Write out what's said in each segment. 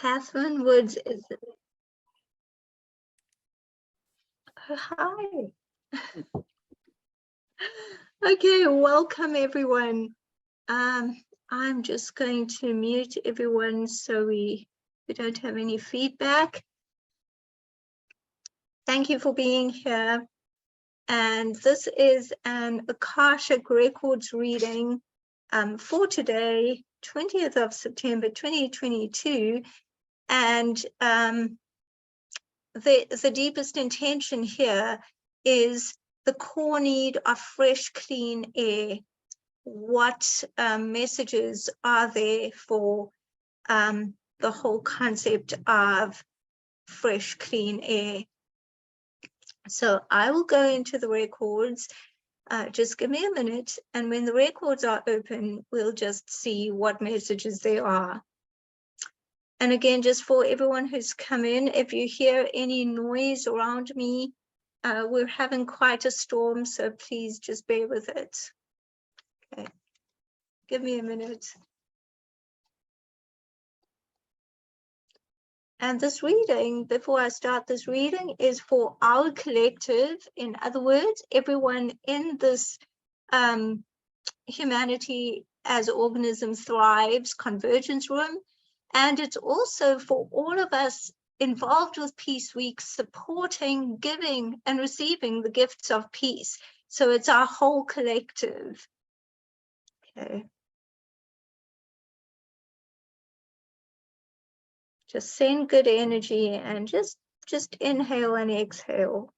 Catherine Woods is. Oh, hi. Okay, welcome everyone. I'm just going to mute everyone so we don't have any feedback. Thank you for being here. And this is an Akashic Records reading for today, 20th of September, 2022. And the deepest intention here is the core need of fresh, clean air. What messages are there for the whole concept of fresh, clean air? So I will go into the records. Just give me a minute, and when the records are open, we'll just see what messages there are. And again, just for everyone who's come in, if you hear any noise around me, we're having quite a storm, so please just bear with it. Okay, give me a minute. And this reading, before I start this reading, is for our collective. In other words, everyone in this Humanity as Organism Thrives Convergence Room. And it's also for all of us involved with Peace Week, supporting, giving, and receiving the gifts of peace. So it's our whole collective. Okay. Just send good energy and just inhale and exhale.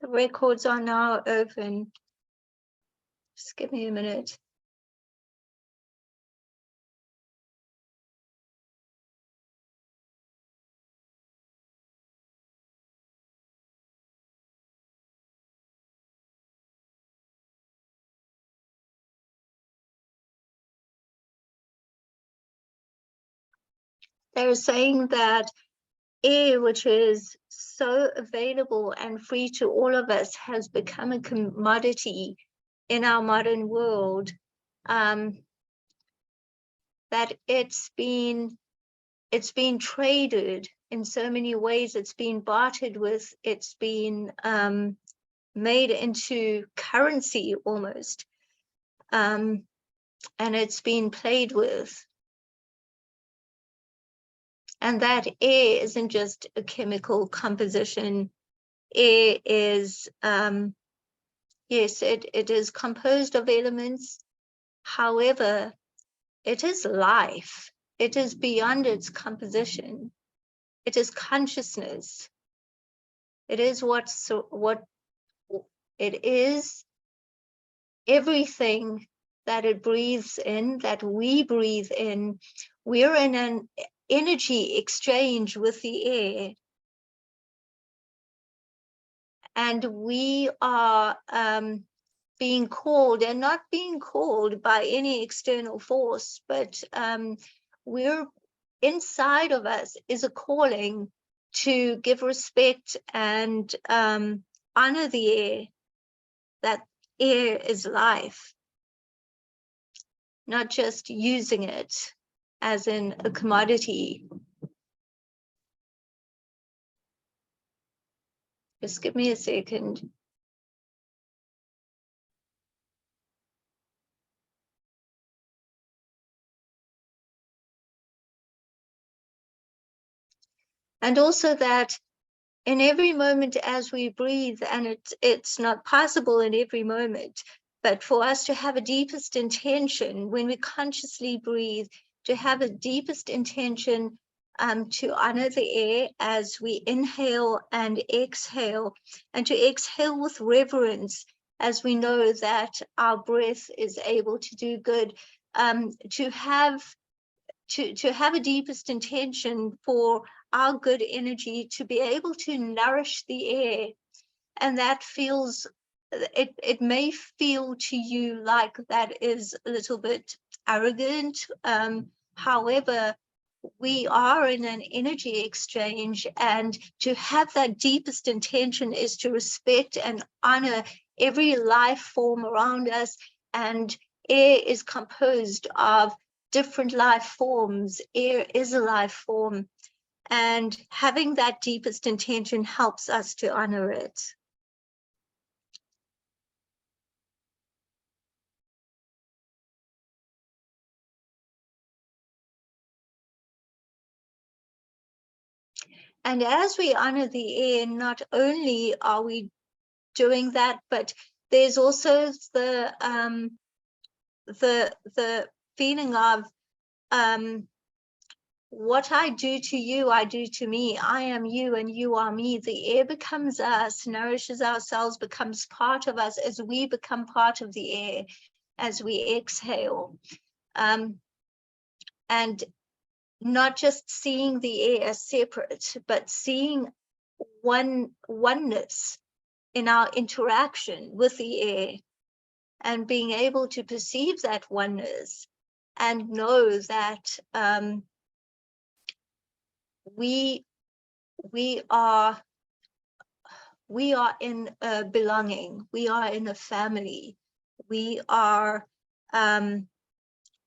The records are now open. Just give me a minute. They're saying that air, which is so available and free to all of us, has become a commodity in our modern world. That it's been traded in so many ways. It's been bartered with. It's been made into currency almost, and it's been played with. And that air isn't just a chemical composition. Air is, yes, it is composed of elements. However, it is life. It is beyond its composition. It is consciousness. It is what it is. Everything that it breathes in, that we breathe in, we're in an energy exchange with the air. And we are being called, and not being called by any external force, but we're inside of us is a calling to give respect and honor the air. That air is life, not just using it as in a commodity. Just give me a second. And also that in every moment as we breathe, and it's not possible in every moment, but for us to have a deepest intention when we consciously breathe, to have a deepest intention to honor the air as we inhale and exhale, and to exhale with reverence as we know that our breath is able to do good, to have a deepest intention for our good energy to be able to nourish the air. And that feels, it may feel to you like that is a little bit arrogant. However, we are in an energy exchange, and to have that deepest intention is to respect and honor every life form around us. And air is composed of different life forms. Air is a life form, and having that deepest intention helps us to honor it. And as we honor the air, not only are we doing that, but there's also the feeling of what I do to you, I do to me. I am you and you are me. The air becomes us, nourishes ourselves, becomes part of us as we become part of the air, as we exhale. And not just seeing the air as separate, but seeing oneness in our interaction with the air, and being able to perceive that oneness and know that we are in a belonging, we are in a family, we are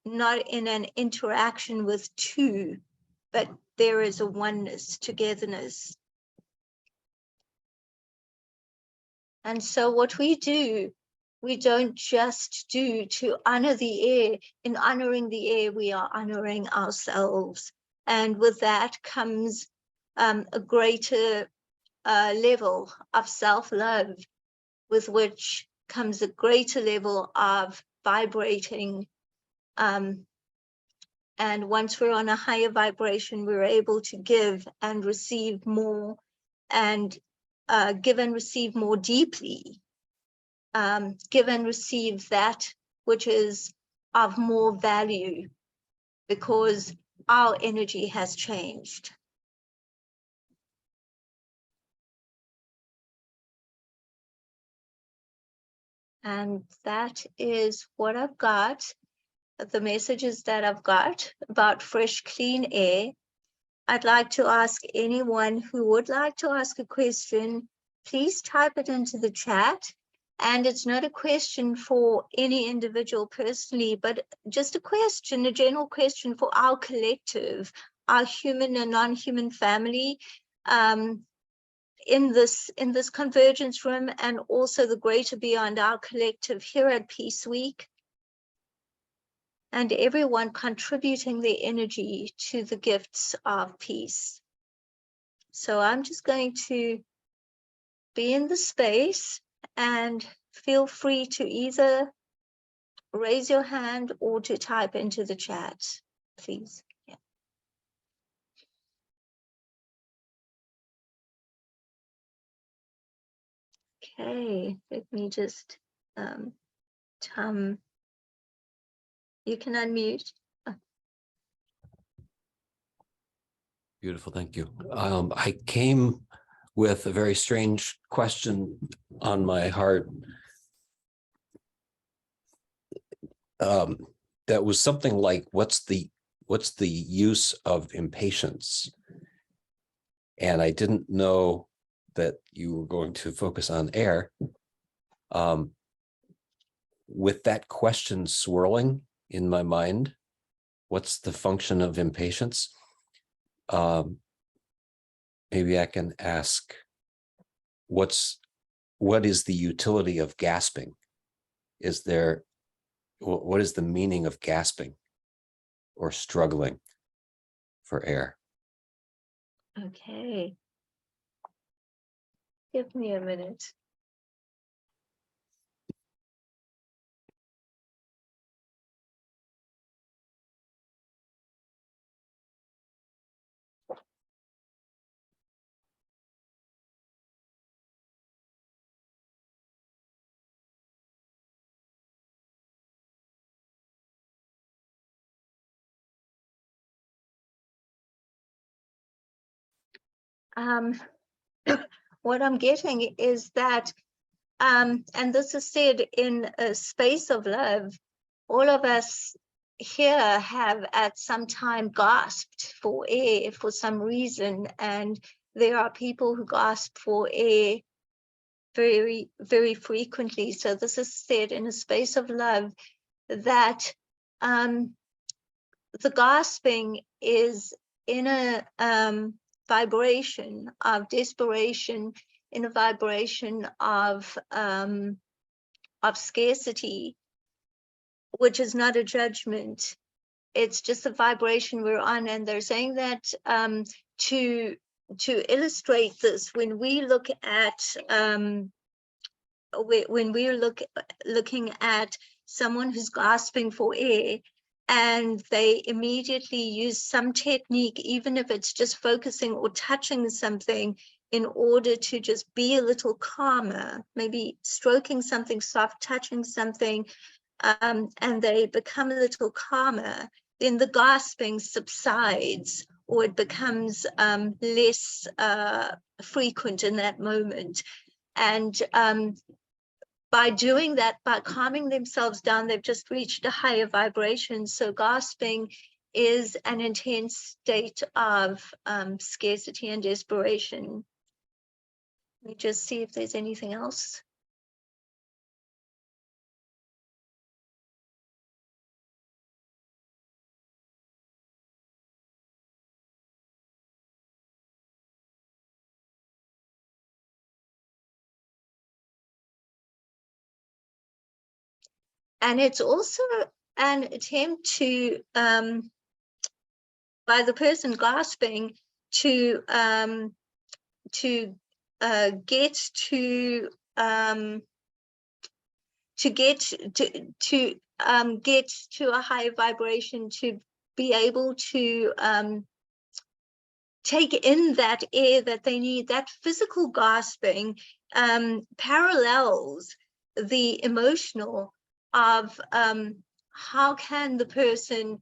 not in an interaction with two, but there is a oneness, togetherness. And so what we do, we don't just do to honor the air. In honoring the air, we are honoring ourselves. And with that comes a greater level of self-love, with which comes a greater level of vibrating. And once we're on a higher vibration, we're able to give and receive more, and give and receive more deeply. Give and receive that which is of more value, because our energy has changed. And that is what I've got, the messages that I've got about fresh, clean air. I'd like to ask anyone who would like to ask a question, please type it into the chat. And it's not a question for any individual personally, but just a question, a general question for our collective, our human and non-human family, in this convergence room, and also the greater beyond, our collective here at Peace Week, and everyone contributing their energy to the gifts of peace. So I'm just going to be in the space, and feel free to either raise your hand or to type into the chat, please. Yeah. Okay, let me just, Tom, you can unmute. Beautiful, thank you. I came with a very strange question on my heart. That was something like, what's the use of impatience? And I didn't know that you were going to focus on air. With that question swirling in my mind, what's the function of impatience? Maybe I can ask, what is the utility of gasping? What is the meaning of gasping or struggling for air? Okay. Give me a minute. What I'm getting is that, and this is said in a space of love, all of us here have at some time gasped for air for some reason, and there are people who gasp for air very, very frequently. So this is said in a space of love, that the gasping is in a vibration of desperation, in a vibration of scarcity, which is not a judgment. It's just a vibration we're on. And they're saying that to illustrate this, when we look at when we're looking at someone who's gasping for air, and they immediately use some technique, even if it's just focusing or touching something, in order to just be a little calmer, maybe stroking something soft, touching something, and they become a little calmer, then the gasping subsides, or it becomes less frequent in that moment. And by doing that, by calming themselves down, they've just reached a higher vibration. So gasping is an intense state of scarcity and desperation. Let me just see if there's anything else. And it's also an attempt to, by the person gasping, to get to a higher vibration, to be able to take in that air that they need. That physical gasping parallels the emotional of how can the person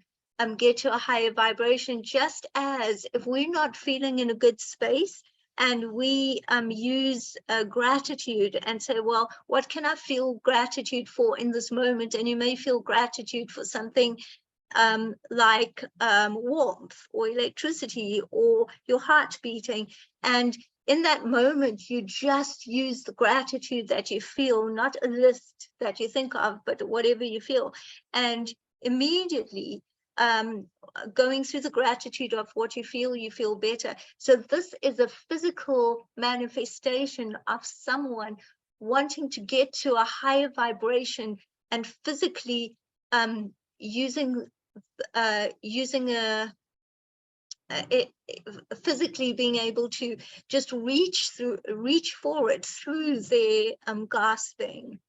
get to a higher vibration, just as if we're not feeling in a good space and we use gratitude and say, well, what can I feel gratitude for in this moment? And you may feel gratitude for something like warmth or electricity or your heart beating. And in that moment, you just use the gratitude that you feel, not a list that you think of, but whatever you feel. And immediately going through the gratitude of what you feel better. So this is a physical manifestation of someone wanting to get to a higher vibration and physically using physically being able to just reach for it through their gasping.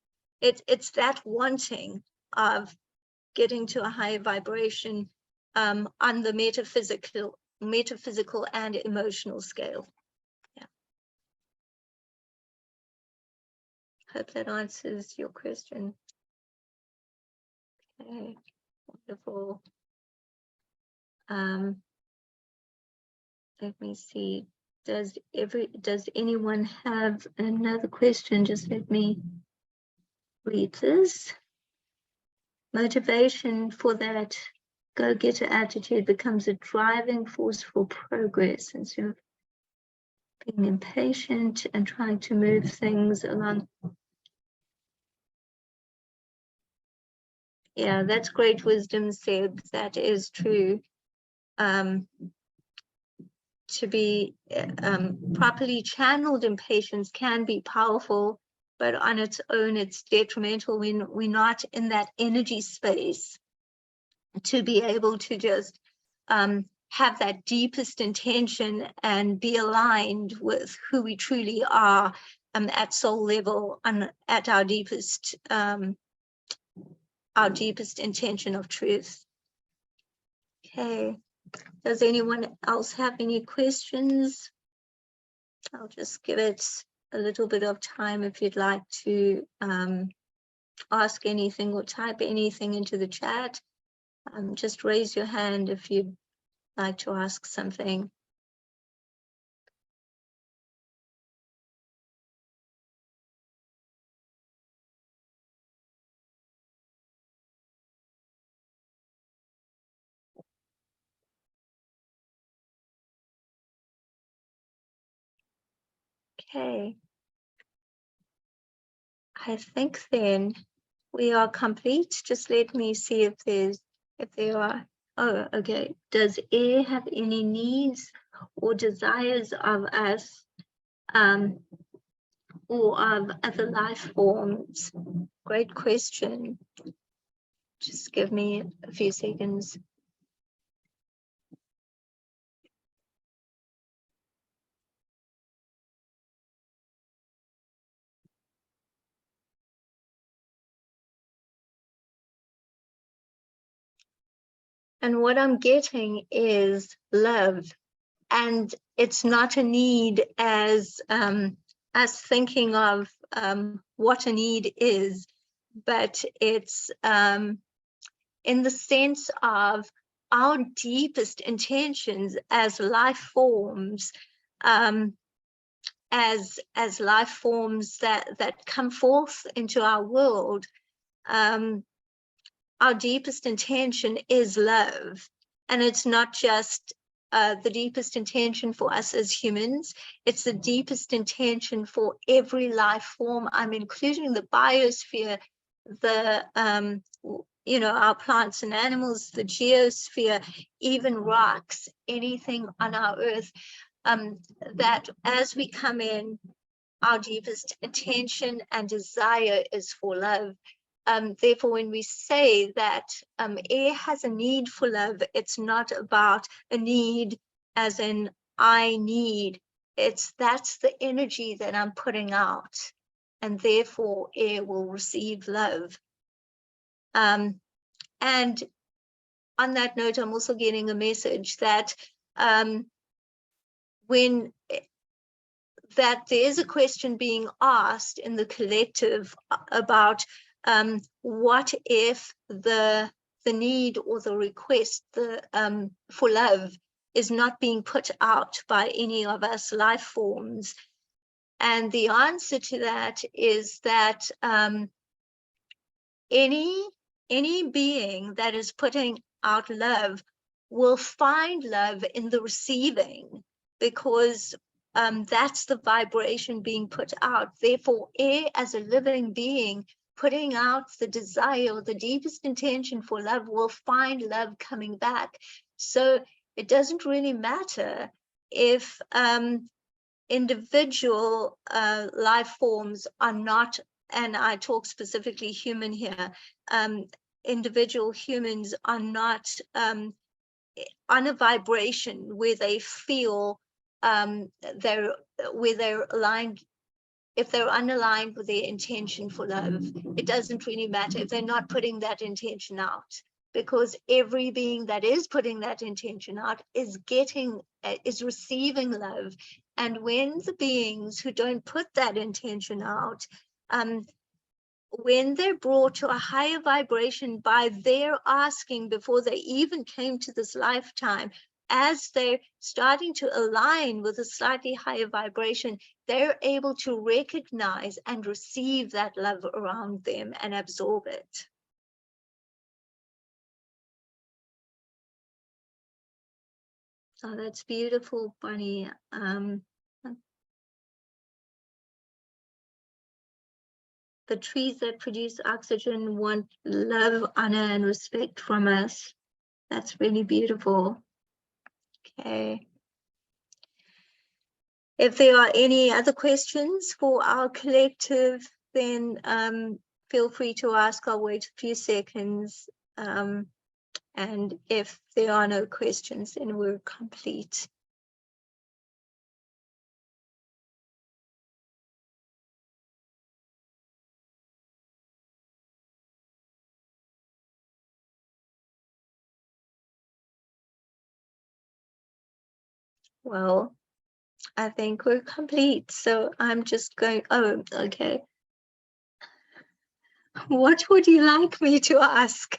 It's that wanting of getting to a higher vibration on the metaphysical and emotional scale. Yeah. Hope that answers your question. Okay, wonderful. Let me see. Does anyone have another question? Just let me read this. Motivation for that go-getter attitude becomes a driving force for progress instead of being impatient and trying to move things along. Yeah, that's great wisdom, Seb. That is true. To be properly channeled impatience can be powerful, but on its own, it's detrimental when we're not in that energy space to be able to just have that deepest intention and be aligned with who we truly are at soul level and at our deepest intention of truth. Okay, does anyone else have any questions? I'll just give it a little bit of time if you'd like to ask anything or type anything into the chat. Just raise your hand if you'd like to ask something. Okay. I think then we are complete. Just let me see if there are. Oh, okay. Does air have any needs or desires of us or of other life forms? Great question. Just give me a few seconds. And what I'm getting is love. And it's not a need as us thinking of what a need is, but it's in the sense of our deepest intentions as life forms, as life forms that come forth into our world. Our deepest intention is love, and it's not just the deepest intention for us as humans, it's the deepest intention for every life form. I'm including the biosphere, the our plants and animals, the geosphere, even rocks, anything on our earth, that as we come in, our deepest intention and desire is for love. Therefore, when we say that air has a need for love, it's not about a need as in I need. That's the energy that I'm putting out, and therefore air will receive love. And on that note, I'm also getting a message that that there's a question being asked in the collective about what if the need or the request for love is not being put out by any of us life forms. And the answer to that is that any being that is putting out love will find love in the receiving, because that's the vibration being put out. Therefore, air as a living being putting out the desire, the deepest intention for love, will find love coming back. So it doesn't really matter if individual life forms are not, and I talk specifically human here, individual humans are not on a vibration where they feel where they're aligned. If they're unaligned with their intention for love, it doesn't really matter if they're not putting that intention out, because every being that is putting that intention out is receiving love. And when the beings who don't put that intention out, when they're brought to a higher vibration by their asking before they even came to this lifetime, as they're starting to align with a slightly higher vibration, they're able to recognize and receive that love around them and absorb it. Oh, that's beautiful, Bunny. The trees that produce oxygen want love, honor, and respect from us. That's really beautiful. Okay. If there are any other questions for our collective, then feel free to ask. I'll wait a few seconds. And if there are no questions, then we're complete. Well, I think we're complete. So I'm just going, oh, okay. What would you like me to ask?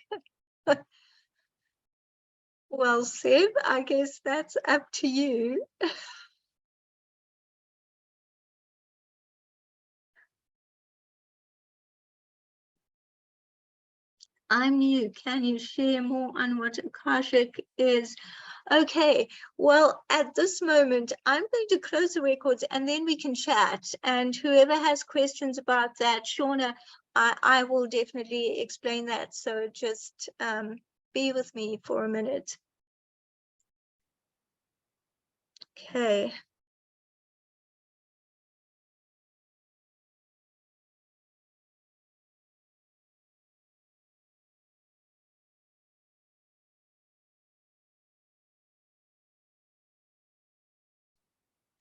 Well, Seb, I guess that's up to you. I'm new. Can you share more on what Akashic is? Okay, well, at this moment, I'm going to close the records and then we can chat. And whoever has questions about that, Shauna, I will definitely explain that. So just be with me for a minute. Okay.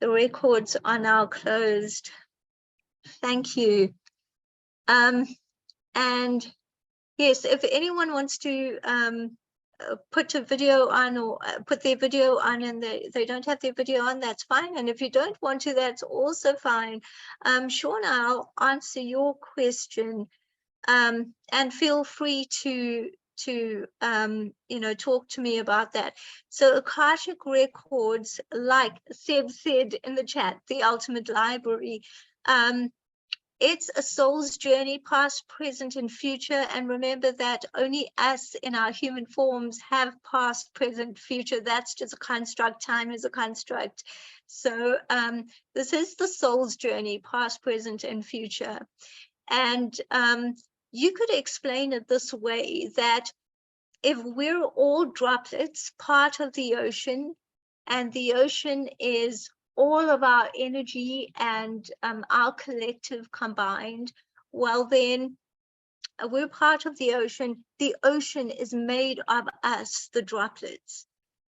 The records are now closed. Thank you. And yes, if anyone wants to put a video on or put their video on and they don't have their video on, that's fine. And if you don't want to, that's also fine. Shauna, I'll answer your question, and feel free to talk to me about that. So Akashic Records, like Seb said in the chat, the ultimate library, it's a soul's journey, past, present, and future. And remember that only us in our human forms have past, present, future. That's just a construct. Time is a construct. So this is the soul's journey, past, present, and future. And you could explain it this way, that if we're all droplets, part of the ocean, and the ocean is all of our energy and our collective combined, well then we're part of the ocean. The ocean is made of us, the droplets.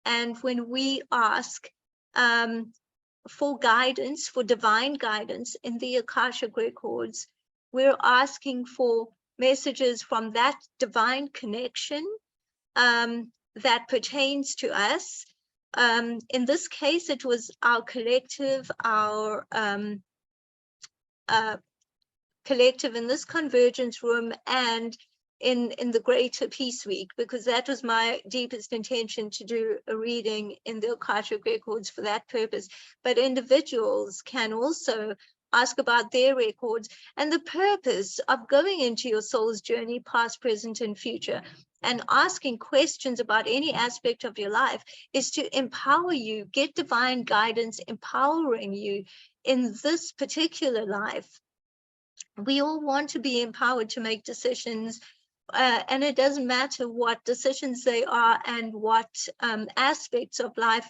And when we ask for guidance, for divine guidance in the Akashic Records, we're asking for messages from that divine connection that pertains to us. In this case, it was our collective, our collective in this convergence room and in the greater peace week, because that was my deepest intention, to do a reading in the Akashic Records for that purpose. But individuals can also ask about their records, and the purpose of going into your soul's journey, past, present, and future, and asking questions about any aspect of your life is to empower you, get divine guidance, empowering you in this particular life. We all want to be empowered to make decisions, and it doesn't matter what decisions they are and what aspects of life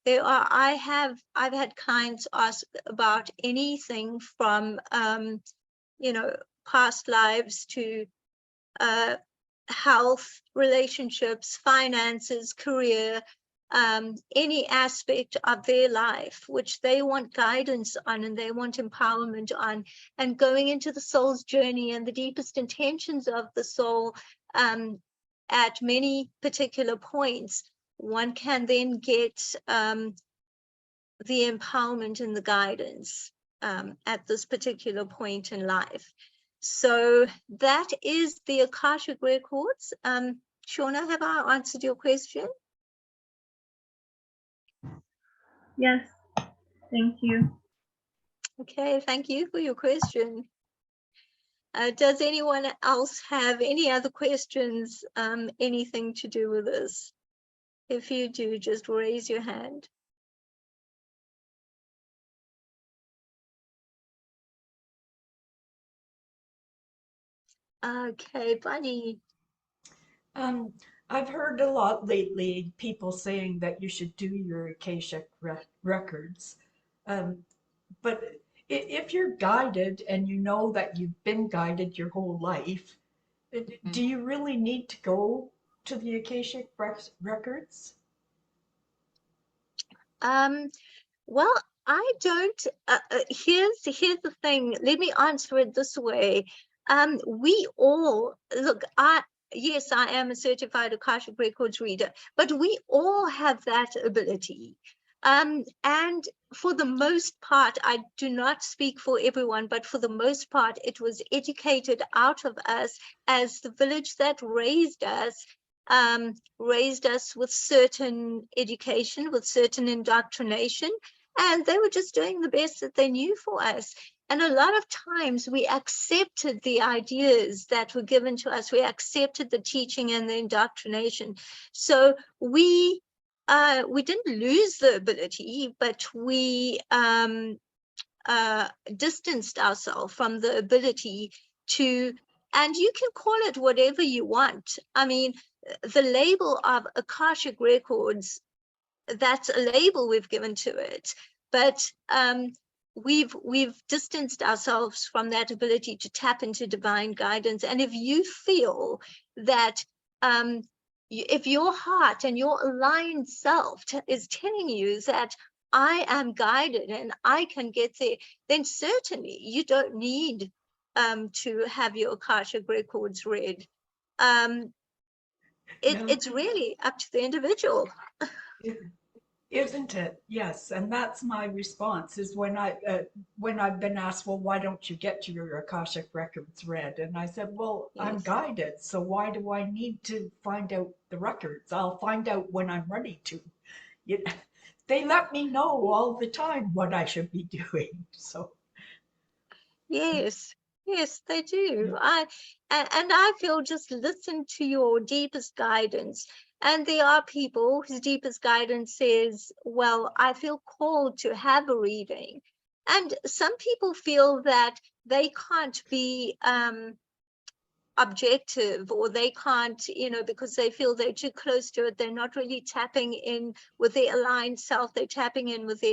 they are. I've had clients ask about anything from past lives to health, relationships, finances, career, any aspect of their life which they want guidance on and they want empowerment on, and going into the soul's journey and the deepest intentions of the soul at many particular points, one can then get the empowerment and the guidance at this particular point in life. So that is the Akashic Records. Shauna, have I answered your question? Yes, thank you. Okay, thank you for your question. Does anyone else have any other questions, anything to do with this? If you do, just raise your hand. Okay, Bunny. I've heard a lot lately people saying that you should do your Akashic records. But if you're guided and you know that you've been guided your whole life, do you really need to go to the Akashic Records? Well, I don't, here's the thing. Let me answer it this way. We all, look, yes, I am a certified Akashic Records reader, but we all have that ability. And for the most part, I do not speak for everyone, but for the most part, it was educated out of us as the village that raised us with certain education, with certain indoctrination, and they were just doing the best that they knew for us. And a lot of times we accepted the ideas that were given to us. We accepted the teaching and the indoctrination. So we didn't lose the ability, but we distanced ourselves from the ability to, and you can call it whatever you want. I mean, the label of Akashic Records, that's a label we've given to it, but we've distanced ourselves from that ability to tap into divine guidance. And if you feel that if your heart and your aligned self is telling you that I am guided and I can get there, then certainly you don't need to have your Akashic Records read. It's really up to the individual. Isn't it? Yes, and that's my response is when I've been asked, well, why don't you get your Akashic Records read? And I said, well, Yes. I'm guided, so why do I need to find out the records? I'll find out when I'm ready to. They let me know all the time what I should be doing. So Yes, yes, they do. And I feel just listen to your deepest guidance. And there are people whose deepest guidance says, well, I feel called to have a reading. And some people feel that they can't be objective, or they can't, because they feel they're too close to it. They're not really tapping in with their aligned self. They're tapping in with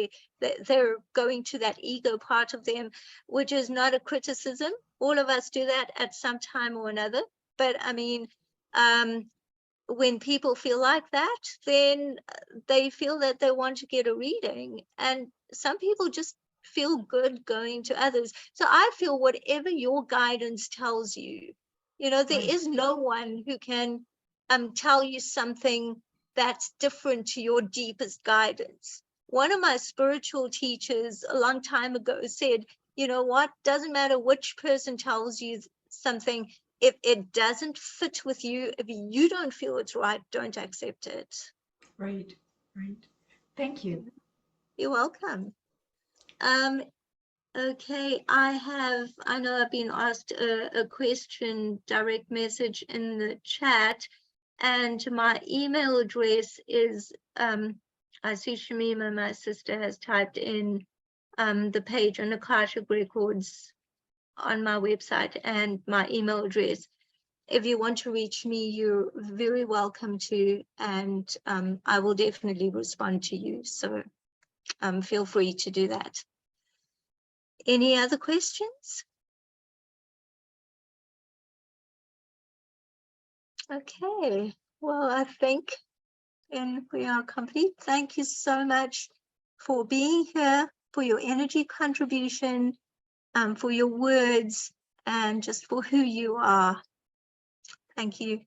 they're going to that ego part of them, which is not a criticism. All of us do that at some time or another. But I mean, when people feel like that, then they feel that they want to get a reading. And some people just feel good going to others. So I feel whatever your guidance tells you, there is no one who can tell you something that's different to your deepest guidance. One of my spiritual teachers a long time ago said, you know what, doesn't matter which person tells you something, if it doesn't fit with you, if you don't feel it's right, don't accept it. right. Thank you. You're welcome. Okay, I know I've been asked a question, direct message in the chat, and my email address is, I see Shamima, my sister, has typed in the page on Akashic Records on my website and my email address. If you want to reach me, you're very welcome to, and I will definitely respond to you. So feel free to do that. Any other questions? Okay, well, I think we are complete. Thank you so much for being here, for your energy contribution, for your words, and just for who you are. Thank you.